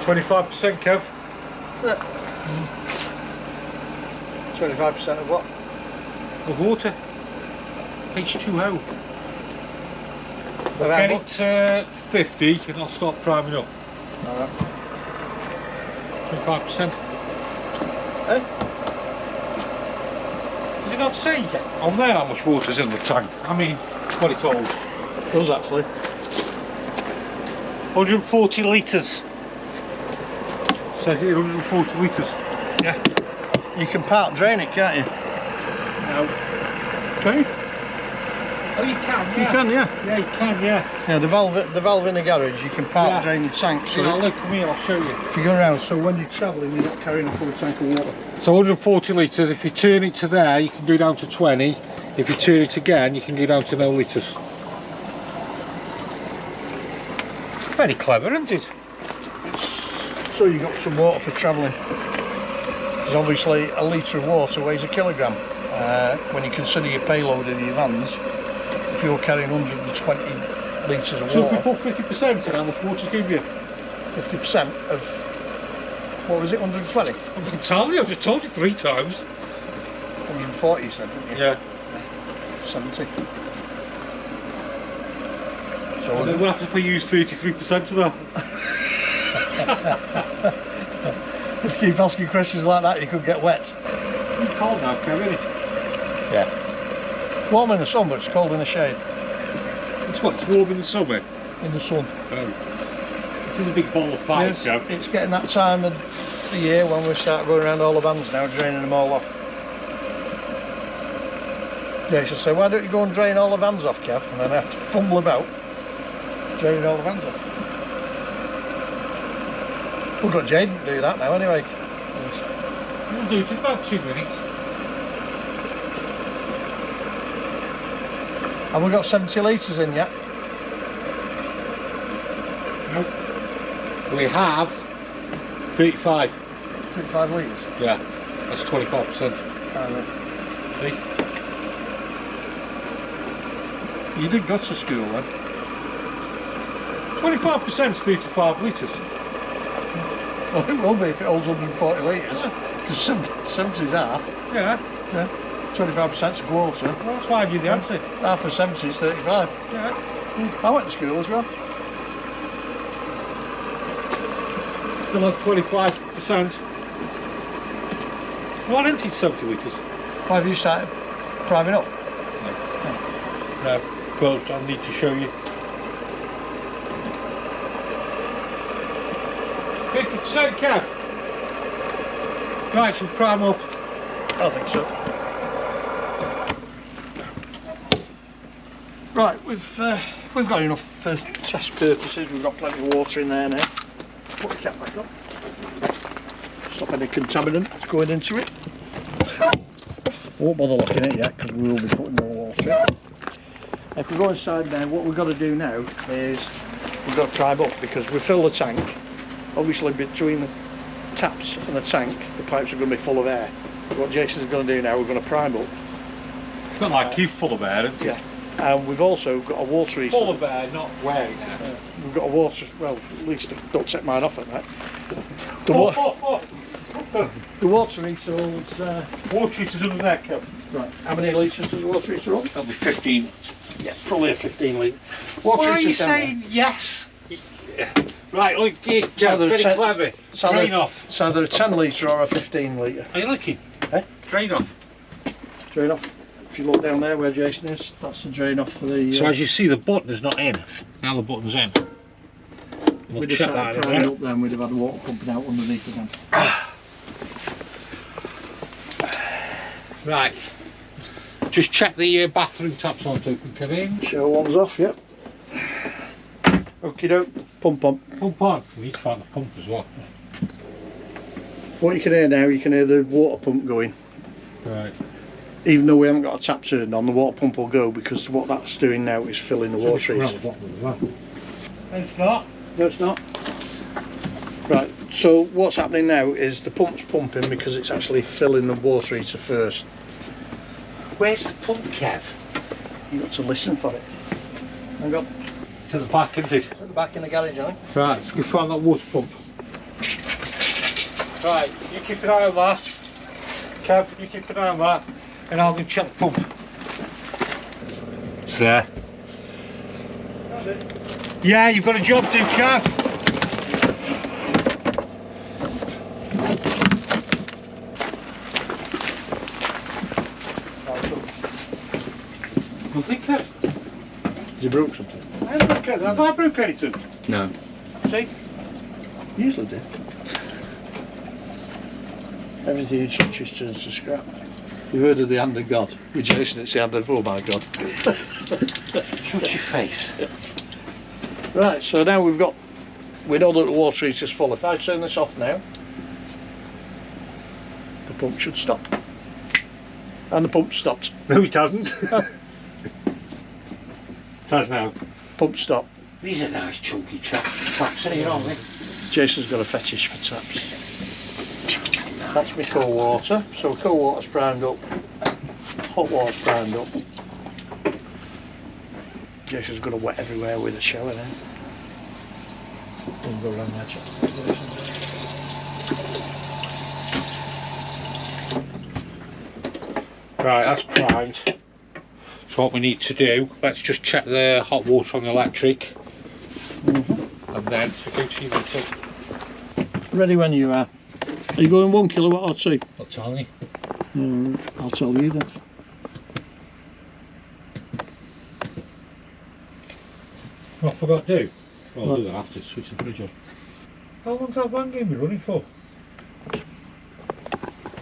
25% Kev. 25% of what? Of water. H2O. Well, Get it to 50 and I'll start priming up. Alright. 25%. Eh? Did it not say on there how much water's in the tank? I mean, what it holds. It does actually. 140 litres. Says here 140 litres. Yeah. You can part drain it, can't you? No. Can you? Oh, you can, yeah. You can, yeah. Yeah, you can, yeah. Yeah, the valve in the garage, you can part drain the tank. So yeah, look, come here, I'll show you. if you go around, so when you're travelling, you're not carrying a full tank of water. So 140 litres, if you turn it to there, you can go down to 20. If you turn it again, you can go down to no litres. Very clever, isn't it? So you got some water for travelling. Because obviously a litre of water weighs a kilogram. When you consider your payload in your vans, if you're carrying 120 litres of So water. if we put 50% in, how much water give you? 50% of, what was it, 120? I can tell you, I've just told you 3 times. 140 you said, didn't you? Yeah. 70. So And then we'll have to use 33% of that. if you keep asking questions like that, you could get wet. It's cold now, Kevin, isn't it? Yeah. Warm in the sun, but it's cold in the shade. It's what, it's warm in the summer? In the sun. Oh. It's in a big ball of fire, Yes, Joe. it's getting that time of the year when we start going around all the vans now, draining them all off. Jason said, why don't you go and drain all the vans off, Kev? And then I have to fumble about draining all the vans off. We've got Jaden to do that now anyway. We'll do it in about 2 minutes. And we've got 70 litres in yet. Nope. We have 35. 35 litres. Yeah, that's 25%. See? You did go to school then? 25% is 35 litres. Well, it will be if it holds 140 litres. Because 70's half. Yeah. 25% is water. Well, that's why I give you the answer. Half of 70 is 35. Yeah. I went to school as well. Still have 25%. Why didn't it 70 litres? Why have you started priming up? No, but I'll need to show you. 50% Kev. Right, should we prime up? I think so. Right, we've got enough for test purposes. We've got plenty of water in there now. Put the cap back up. Stop any contaminants going into it. Won't bother looking at it yet because we will be putting more water in. If we go inside now, what we've got to do now is we've got to prime up because we fill the tank. Obviously between the taps and the tank, the pipes are going to be full of air. What Jason's going to do now, we're going to prime up. It's not like you full of air, isn't it? Yeah. And we've also got a water heater. Full of air, not wearing air. We've got a water, well, at least don't take mine off at night. The water heater holds... Water heater's under there, Kev. Right, how many litres does the water heater hold? That'll be 15. Yeah, probably a 15 litre. Water Why are you heater's down saying yes? Yeah. Right, look, Kev, So they're very 10 clever. so Drain they're- off. So they're a 10 litre or a 15 litre? Are you looking? Eh? Drain off. Drain off. If you look down there where Jason is, that's the drain off for the... So as you see, the button is not in. Now the button's in. We'll we'd have check started that priming out. up then, we'd have had water pumping out underneath again. Right. Just check the bathroom taps on to come in. Show one's off, yep. Okie doke, pump on. Pump on. We need to find the pump as well. What you can hear now, you can hear the water pump going. Right. Even though we haven't got a tap turned on, the water pump will go because what that's doing now is filling the water heater. It's not. No, it's not. Right, so what's happening now is the pump's pumping because it's actually filling the water heater first. Where's the pump, Kev? You've got to listen for it. Hang on. To the back, isn't it? At the back in the garage, I think. Right, let's go find that water pump. Right, you keep an eye on that. Kev, you keep an eye on that. And I'll go check the pump. It's there. That's it. Yeah, you've got a job to do, Kev. Nothing, Kev. Has he broke something? I haven't broke anything. Have I broke anything? No. See? Usually do. Everything he touches turns to scrap. You've heard of the hand of God. With Jason, it's the hand of, oh my God. Shut your face. Right, so now we know that the water heater's full. If I turn this off now, the pump should stop. And the pump stopped. No, it hasn't. It has now. Pump stopped. These are nice chunky taps, aren't they? Jason's got a fetish for taps. That's my cold water. So cold water's primed up. Hot water's primed up. Jason's going to wet everywhere with a shower now. We'll go around that. Right, that's primed. So what we need to do, let's just check the hot water on the electric. And then, so go to your meter. Ready when you are. Are you going 1 kilowatt or 2? Not telling you. I'll tell you then. What I forgot to do? Well, I'll What? do that after, switch the fridge on. How long's that van game been running for?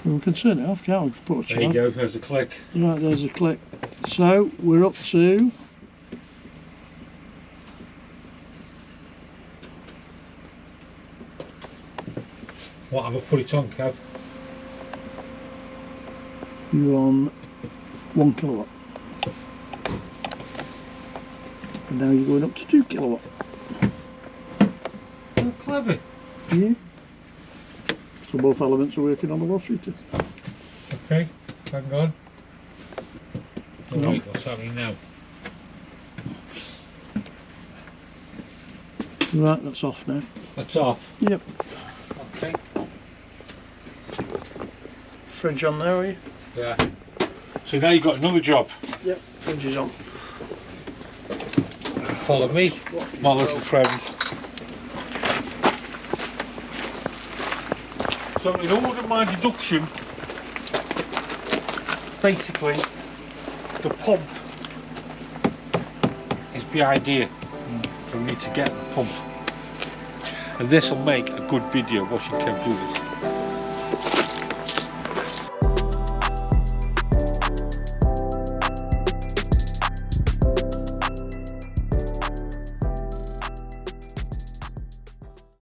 We can turn it off, can't we? Put a There you go, there's a click. Right, there's a click. So we're up to What have I put it on, Kev? you're on 1 kilowatt. And now you're going up to 2 kilowatt. Oh, clever. Yeah. So both elements are working on the water heater. Okay, hang on. Oh, No. wait, what's happening now? Right, that's off now. That's off. Yep. Okay. Fridge on now, are you? Yeah. So now you've got another job. Yep. Fridge is on. Follow me, my little friend. So in order of my deduction, basically the pump is behind here. So we need to get the pump. And this will make a good video watching Kev do this.